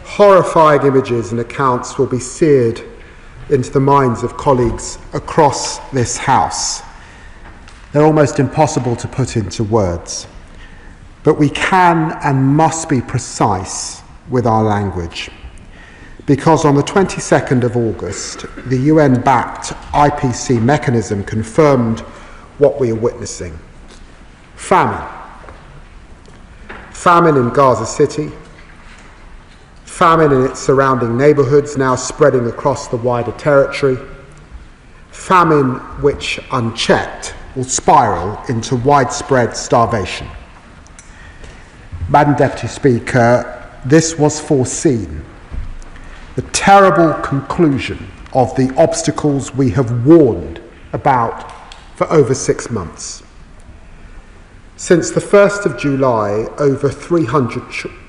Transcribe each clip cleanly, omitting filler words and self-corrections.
Horrifying images and accounts will be seared into the minds of colleagues across this House. They're almost impossible to put into words. But we can and must be precise with our language. Because on the 22nd of August, the UN-backed IPC mechanism confirmed what we are witnessing. Famine. Famine in Gaza City. Famine in its surrounding neighbourhoods, now spreading across the wider territory. Famine which, unchecked, will spiral into widespread starvation. Madam Deputy Speaker, this was foreseen. The terrible conclusion of the obstacles we have warned about for over 6 months. Since the 1st of July, over 300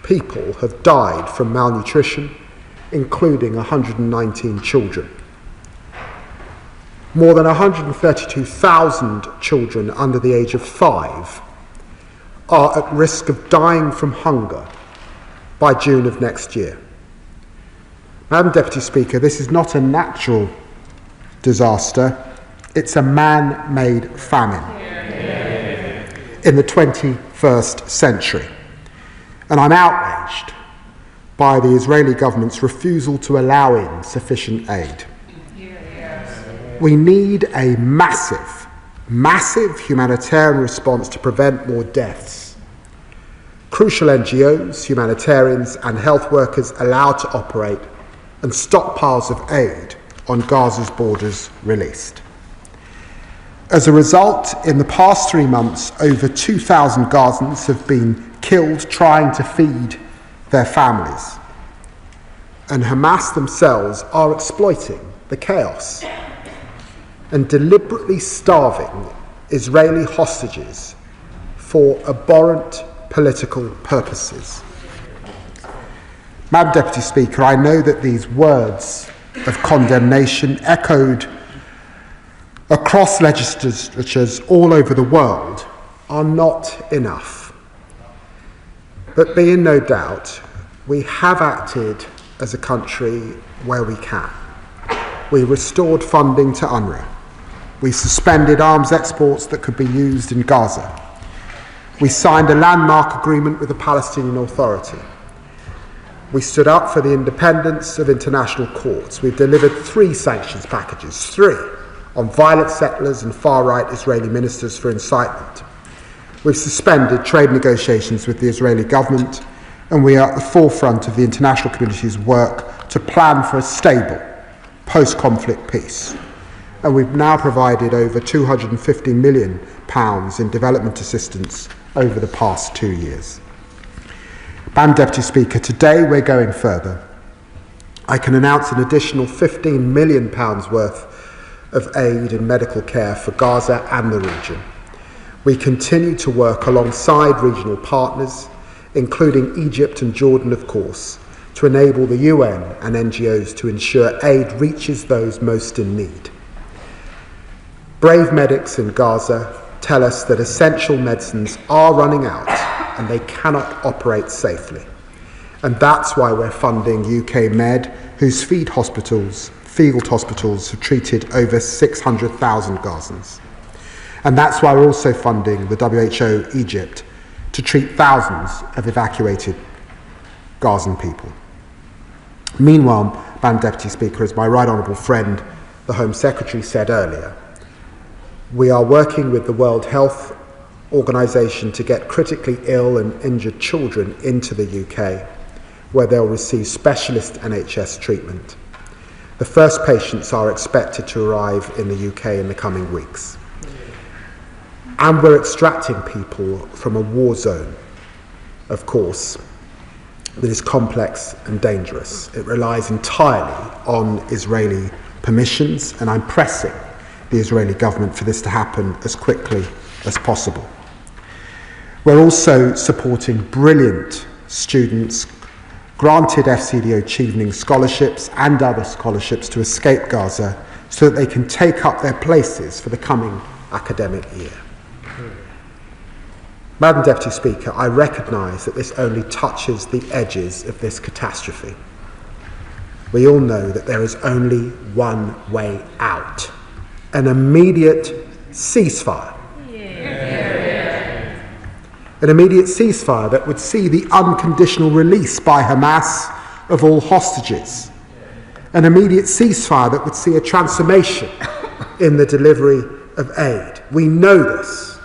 people have died from malnutrition, including 119 children. More than 132,000 children under the age of 5 are at risk of dying from hunger by June of next year. Madam Deputy Speaker, this is not a natural disaster, it's a man-made famine in the 21st century. And I'm outraged by the Israeli government's refusal to allow in sufficient aid. We need a massive humanitarian response to prevent more deaths. Crucial NGOs, humanitarians and health workers allowed to operate and stockpiles of aid on Gaza's borders released. As a result, in the past 3 months, over 2,000 Gazans have been killed trying to feed their families. And Hamas themselves are exploiting the chaos and deliberately starving Israeli hostages for abhorrent political purposes. Madam Deputy Speaker, I know that these words of condemnation echoed across legislatures all over the world are not enough. But be in no doubt, we have acted as a country where we can. We restored funding to UNRWA. We suspended arms exports that could be used in Gaza. We signed a landmark agreement with the Palestinian Authority. We stood up for the independence of international courts. We've delivered 3 sanctions packages, 3, on violent settlers and far-right Israeli ministers for incitement. We've suspended trade negotiations with the Israeli government, and we are at the forefront of the international community's work to plan for a stable, post-conflict peace. And we've now provided over £250 million in development assistance over the past 2 years. Madam Deputy Speaker, today we're going further. I can announce an additional £15 million worth of aid and medical care for Gaza and the region. We continue to work alongside regional partners, including Egypt and Jordan, of course, to enable the UN and NGOs to ensure aid reaches those most in need. Brave medics in Gaza tell us that essential medicines are running out and they cannot operate safely. And that's why we're funding UK Med, whose field hospitals have treated over 600,000 Gazans. And that's why we're also funding the WHO Egypt to treat thousands of evacuated Gazan people. Meanwhile, Madam Deputy Speaker, as my right honourable friend, the Home Secretary, said earlier, we are working with the World Health Organization to get critically ill and injured children into the UK, where they'll receive specialist NHS treatment. The first patients are expected to arrive in the UK in the coming weeks. And we're extracting people from a war zone, of course, that is complex and dangerous. It relies entirely on Israeli permissions, and I'm pressing the Israeli government for this to happen as quickly as possible. We're also supporting brilliant students granted FCDO Achieving Scholarships and other scholarships to escape Gaza so that they can take up their places for the coming academic year. Madam Deputy Speaker, I recognise that this only touches the edges of this catastrophe. We all know that there is only one way out: an immediate ceasefire. An immediate ceasefire that would see the unconditional release by Hamas of all hostages. An immediate ceasefire that would see a transformation in the delivery of aid. We know this.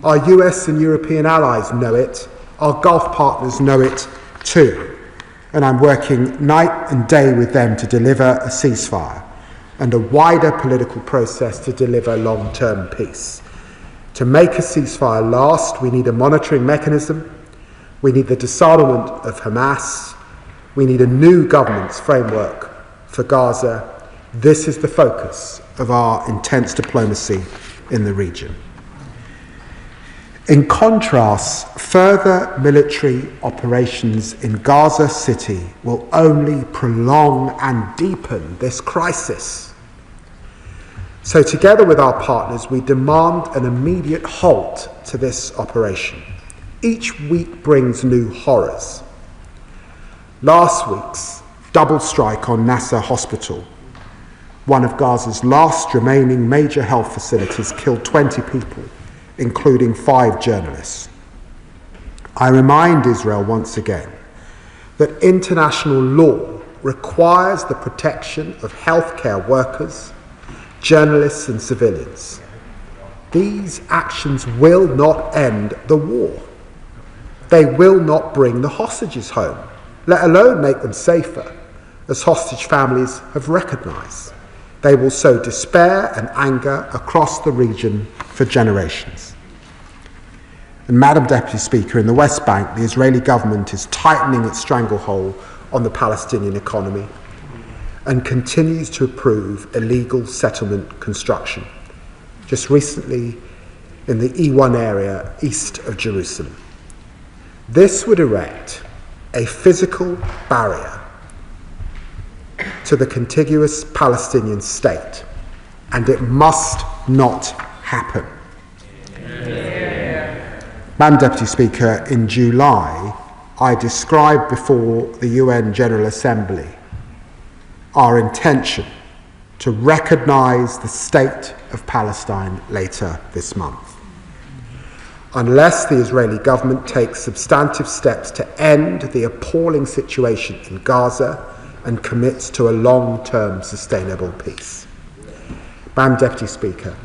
Our US and European allies know it. Our Gulf partners know it too. And I'm working night and day with them to deliver a ceasefire and a wider political process to deliver long-term peace. To make a ceasefire last, we need a monitoring mechanism, we need the disarmament of Hamas, we need a new governance framework for Gaza. This is the focus of our intense diplomacy in the region. In contrast, further military operations in Gaza City will only prolong and deepen this crisis. So together with our partners, we demand an immediate halt to this operation. Each week brings new horrors. Last week's double strike on Nasser Hospital, one of Gaza's last remaining major health facilities, killed 20 people, including 5 journalists. I remind Israel once again that international law requires the protection of healthcare workers, journalists and civilians. These actions will not end the war. They will not bring the hostages home, let alone make them safer, as hostage families have recognised. They will sow despair and anger across the region for generations. And Madam Deputy Speaker, in the West Bank, the Israeli government is tightening its stranglehold on the Palestinian economy and continues to approve illegal settlement construction, just recently in the E1 area east of Jerusalem. This would erect a physical barrier to the contiguous Palestinian state, and it must not happen. Madam Deputy Speaker, in July, I described before the UN General Assembly our intention to recognise the state of Palestine later this month. Unless the Israeli government takes substantive steps to end the appalling situation in Gaza and commits to a long-term sustainable peace. Madam Deputy Speaker,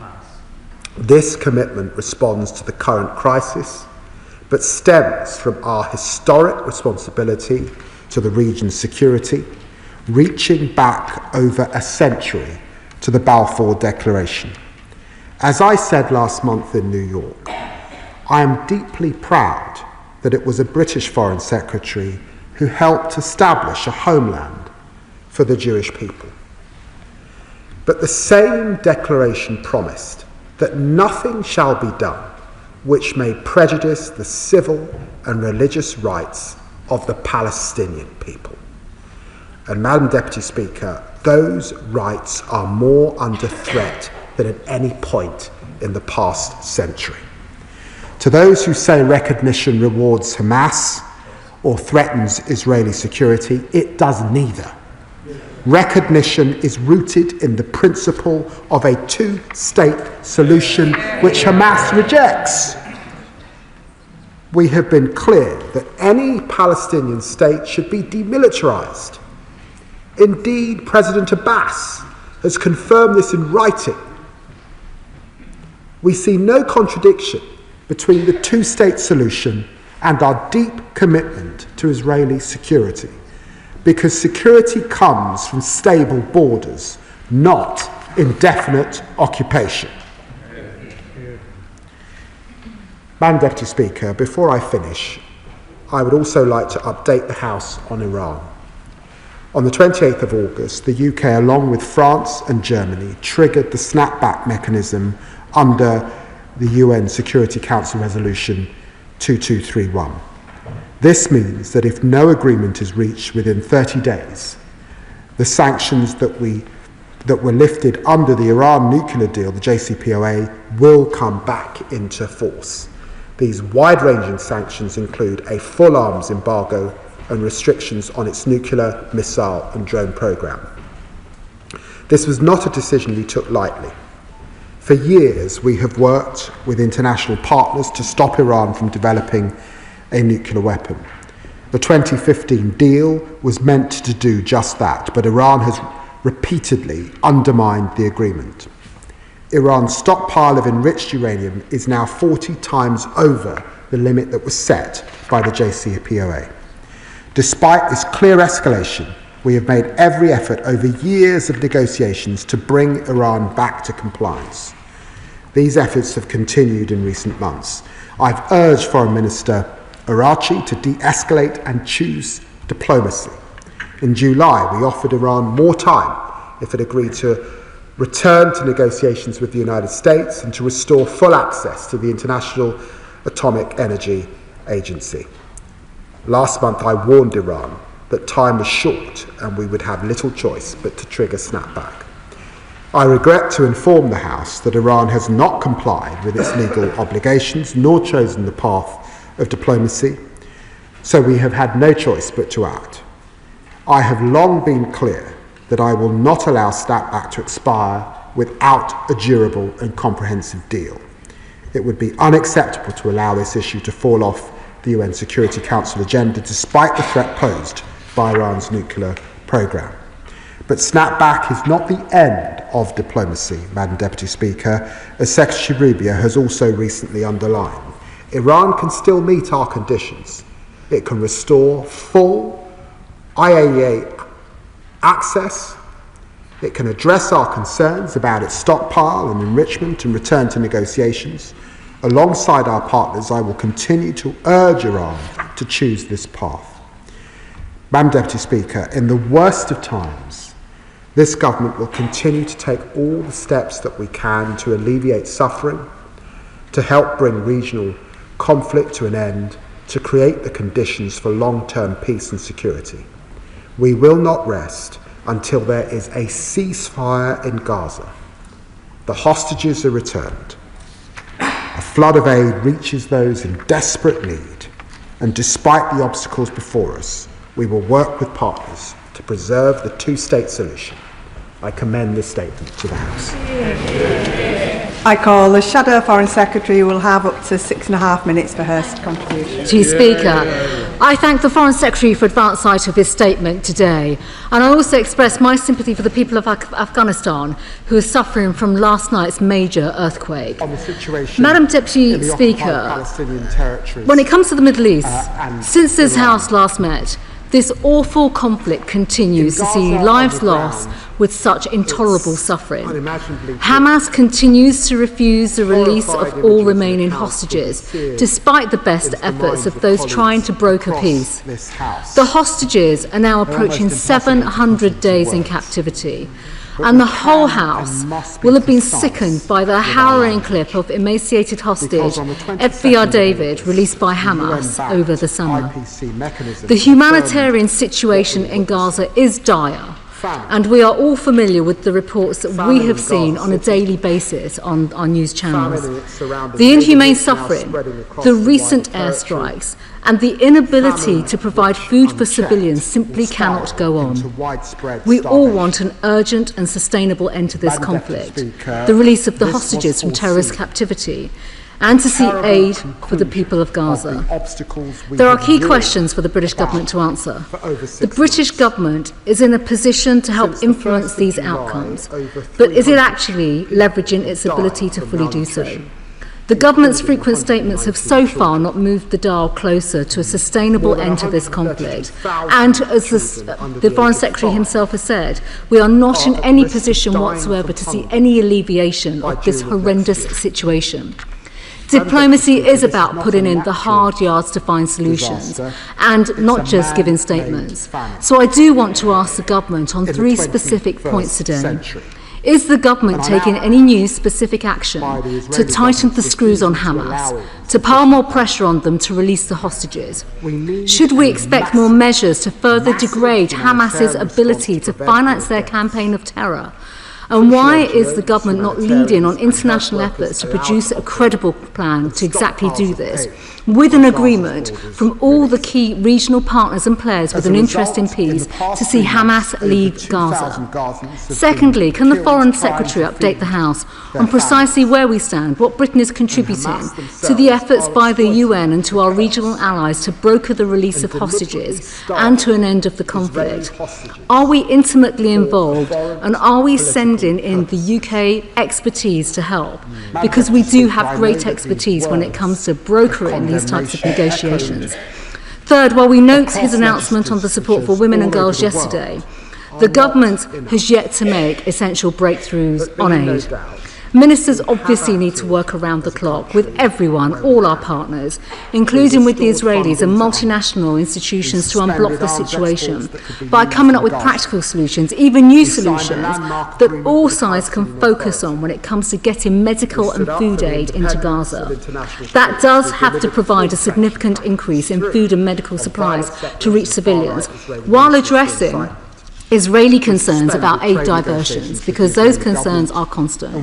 this commitment responds to the current crisis, but stems from our historic responsibility to the region's security, reaching back over a century to the Balfour Declaration. As I said last month in New York, I am deeply proud that it was a British Foreign Secretary who helped establish a homeland for the Jewish people. But the same declaration promised that nothing shall be done which may prejudice the civil and religious rights of the Palestinian people. And Madam Deputy Speaker, those rights are more under threat than at any point in the past century. To those who say recognition rewards Hamas or threatens Israeli security, it does neither. Recognition is rooted in the principle of a two-state solution which Hamas rejects. We have been clear that any Palestinian state should be demilitarized. Indeed, President Abbas has confirmed this in writing. We see no contradiction between the two-state solution and our deep commitment to Israeli security, because security comes from stable borders, not indefinite occupation. Madam Deputy Speaker, before I finish, I would also like to update the House on Iran. On the 28th of August, the UK, along with France and Germany, triggered the snapback mechanism under the UN Security Council Resolution 2231. This means that if no agreement is reached within 30 days, the sanctions that were lifted under the Iran nuclear deal, the JCPOA, will come back into force. These wide-ranging sanctions include a full arms embargo and restrictions on its nuclear, missile and drone programme. This was not a decision we took lightly. For years, we have worked with international partners to stop Iran from developing a nuclear weapon. The 2015 deal was meant to do just that, but Iran has repeatedly undermined the agreement. Iran's stockpile of enriched uranium is now 40 times over the limit that was set by the JCPOA. Despite this clear escalation, we have made every effort over years of negotiations to bring Iran back to compliance. These efforts have continued in recent months. I've urged Foreign Minister Araghchi to de-escalate and choose diplomacy. In July, we offered Iran more time if it agreed to return to negotiations with the United States and to restore full access to the International Atomic Energy Agency. Last month, I warned Iran that time was short and we would have little choice but to trigger snapback. I regret to inform the House that Iran has not complied with its legal obligations nor chosen the path of diplomacy, so we have had no choice but to act. I have long been clear that I will not allow snapback to expire without a durable and comprehensive deal. It would be unacceptable to allow this issue to fall off the UN Security Council agenda despite the threat posed by Iran's nuclear programme. But snapback is not the end of diplomacy, Madam Deputy Speaker, as Secretary Rubio has also recently underlined. Iran can still meet our conditions. It can restore full IAEA access. It can address our concerns about its stockpile and enrichment and return to negotiations. Alongside our partners, I will continue to urge Iran to choose this path. Madam Deputy Speaker, in the worst of times, this government will continue to take all the steps that we can to alleviate suffering, to help bring regional conflict to an end, to create the conditions for long-term peace and security. We will not rest until there is a ceasefire in Gaza. The hostages are returned. A flood of aid reaches those in desperate need, and despite the obstacles before us, we will work with partners to preserve the two-state solution. I commend this statement to the House. I call the Shadow Foreign Secretary, who will have up to 6.5 minutes for her contribution. Chief Speaker, I thank the Foreign Secretary for advance sight of his statement today, and I also express my sympathy for the people of Afghanistan who are suffering from last night's major earthquake. On the situation Madam Deputy Speaker, when it comes to the Middle East, since this House last met, this awful conflict continues to see lives lost with such intolerable suffering. Hamas continues to refuse the release of all remaining hostages, despite the best efforts of those trying to broker peace. The hostages are now approaching 700 days in captivity, and the whole House will have been sickened by the harrowing clip of emaciated hostage FBR David released by Hamas over the summer. The humanitarian situation in Gaza is dire, and we are all familiar with the reports that we have seen on a daily basis on our news channels. The inhumane suffering, the recent airstrikes, and the inability to provide food for civilians simply cannot go on. We all want an urgent and sustainable end to this conflict, the release of the hostages from terrorist captivity, and to see aid for the people of Gaza. There are key questions for the British government to answer. The British government is in a position to help influence these outcomes, but is it actually leveraging its ability to fully do so? The government's frequent statements have so far not moved the dial closer to a sustainable end to this conflict. And as the Foreign Secretary himself has said, we are not in any position whatsoever to see any alleviation of this horrendous situation. Diplomacy is about putting in the hard yards to find solutions and not just giving statements. So I do want to ask the government on 3 specific points today. Is the government taking any new specific action to tighten the screws on Hamas, to pile more pressure on them to release the hostages? Should we expect more measures to further degrade Hamas's ability to finance their campaign of terror? And why is the government not leading on international efforts to produce a credible plan to exactly do this? with an agreement from all the key regional partners and players with an interest in peace to see Hamas leave Gaza? Secondly, can the Foreign Secretary update the House on precisely where we stand, what Britain is contributing to the efforts by the UN and to our regional allies to broker the release of hostages and to an end of the conflict? Are we intimately involved, and are we sending in the UK expertise to help? Because we do have great expertise when it comes to brokering these types of negotiations. Third, while we note his announcement on the support for women and girls yesterday, the government has yet to make essential breakthroughs on aid. Ministers obviously need to work around the clock with everyone, all our partners, including with the Israelis and multinational institutions, to unblock the situation by coming up with practical solutions, even new solutions that all sides can focus on when it comes to getting medical and food aid into Gaza. That does have to provide a significant increase in food and medical supplies to reach civilians, while addressing Israeli concerns about aid diversions, because those concerns are constant.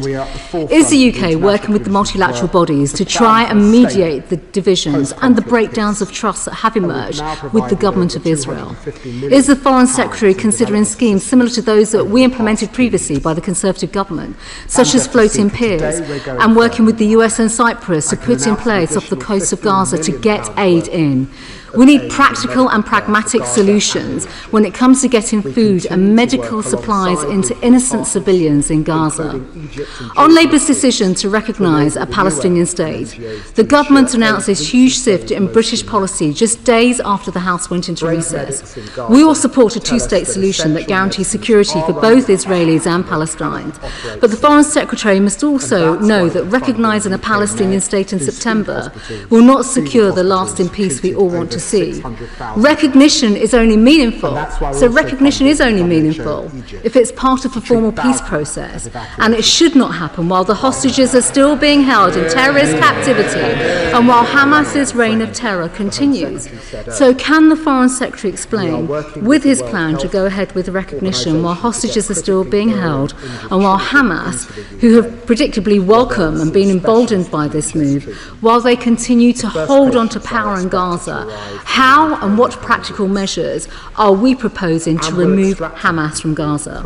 Is the UK working with the multilateral bodies to try and mediate the divisions and the breakdowns of trust that have emerged with the government of Israel? Is the Foreign Secretary considering schemes similar to those that we implemented previously by the Conservative government, such as floating piers, and working with the US and Cyprus to put in place off the coast of Gaza to get aid in? We need practical and pragmatic solutions when it comes to getting food and medical supplies into innocent civilians in Gaza. On Labour's decision to recognise a Palestinian state, the government announced this huge shift in British policy just days after the House went into recess. We all support a two-state solution that guarantees security for both Israelis and Palestinians. But the Foreign Secretary must also know that recognising a Palestinian state in September will not secure the lasting peace we all want to see. Recognition is only meaningful. So recognition is only meaningful if it's part of a formal peace process, and it should not happen while the hostages are still being held in terrorist captivity and while Hamas's reign of terror continues. So can the Foreign Secretary explain, with his plan to go ahead with recognition while hostages are still being held and while Hamas, who have predictably welcomed and been emboldened by this move, while they continue to hold on to power in Gaza, how and what practical measures are we proposing to remove Hamas from Gaza?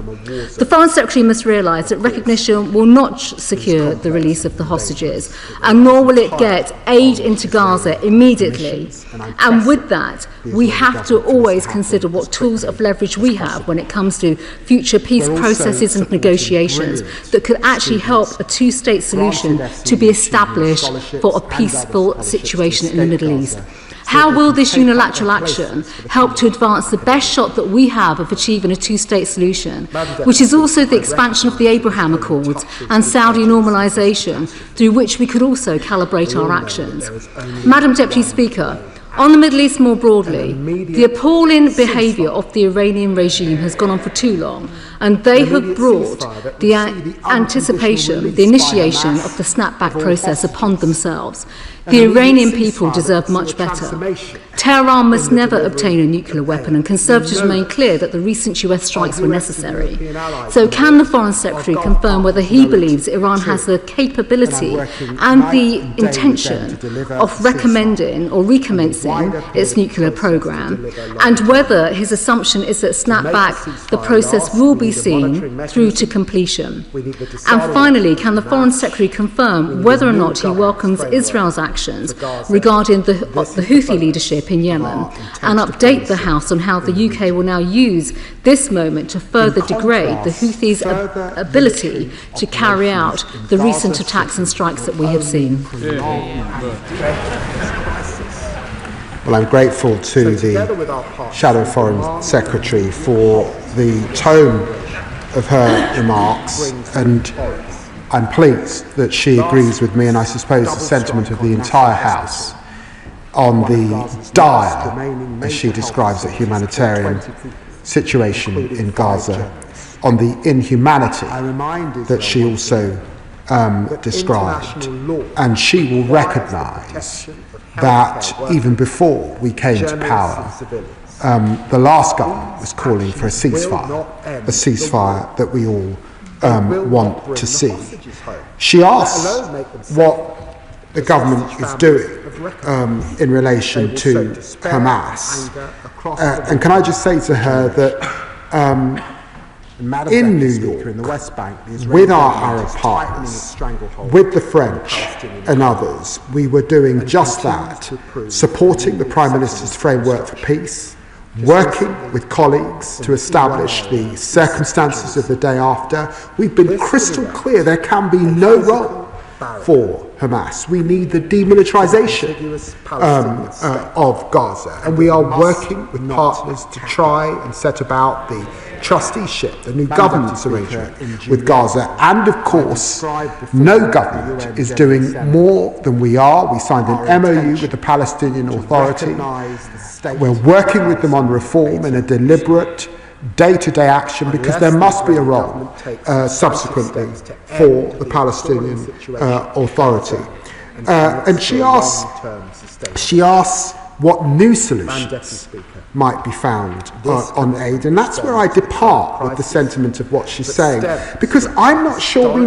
The Foreign Secretary must realise that recognition will not secure the release of the hostages, and nor will it get aid into Gaza immediately. And with that, we have to always consider what tools of leverage we have when it comes to future peace processes and negotiations that could actually help a two-state solution to be established for a peaceful situation in the Middle East. How will this unilateral action help to advance the best shot that we have of achieving a two-state solution, which is also the expansion of the Abraham Accords and Saudi normalisation, through which we could also calibrate our actions? Madam Deputy Speaker, on the Middle East more broadly, the appalling behaviour of the Iranian regime has gone on for too long, and they have brought the anticipation, the initiation of the snapback process upon themselves. The Iranian people deserve much better. Tehran must never obtain a nuclear weapon, and Conservatives remain clear that the recent US strikes were necessary. So can the Foreign Secretary confirm whether he believes Iran has the capability and the intention of recommending or recommencing its nuclear programme, and whether his assumption is that snapback, the process will be seen through to completion? And finally, can the Foreign Secretary confirm whether or not he welcomes Israel's actions regarding the Houthi leadership in Yemen, and update the House on how the UK will now use this moment to further degrade the Houthis' ability to carry out the recent attacks and strikes that we have seen? Well, I'm grateful to the Shadow Foreign Secretary for the tone of her remarks, and I'm pleased that she agrees with me, and I suppose the sentiment of the entire House, on the dire, as she describes it, humanitarian situation in Gaza, on the inhumanity that she also described. And she will recognise that even before we came to power, the last government was calling for a ceasefire that we all want to see. She asks what the government is doing in relation to Hamas. And can I just say to her that in New York, with our Arab partners, with the French and others, we were doing just that, supporting the Prime Minister's framework for peace, working with colleagues to establish the circumstances of the day after. We've been crystal clear there can be no role for Hamas. We need the demilitarization of Gaza, and we are working with partners to try and set about the trusteeship, the new governance arrangement with Gaza. And of course, no government is doing more than we are. We signed an MOU with the Palestinian Authority. We're working with them on reform in a deliberate day-to-day action, because there must be a role subsequently for the Palestinian Authority. And she asks what new solutions might be found on aid, and that's where I depart with the sentiment of what she's saying, because I'm not sure we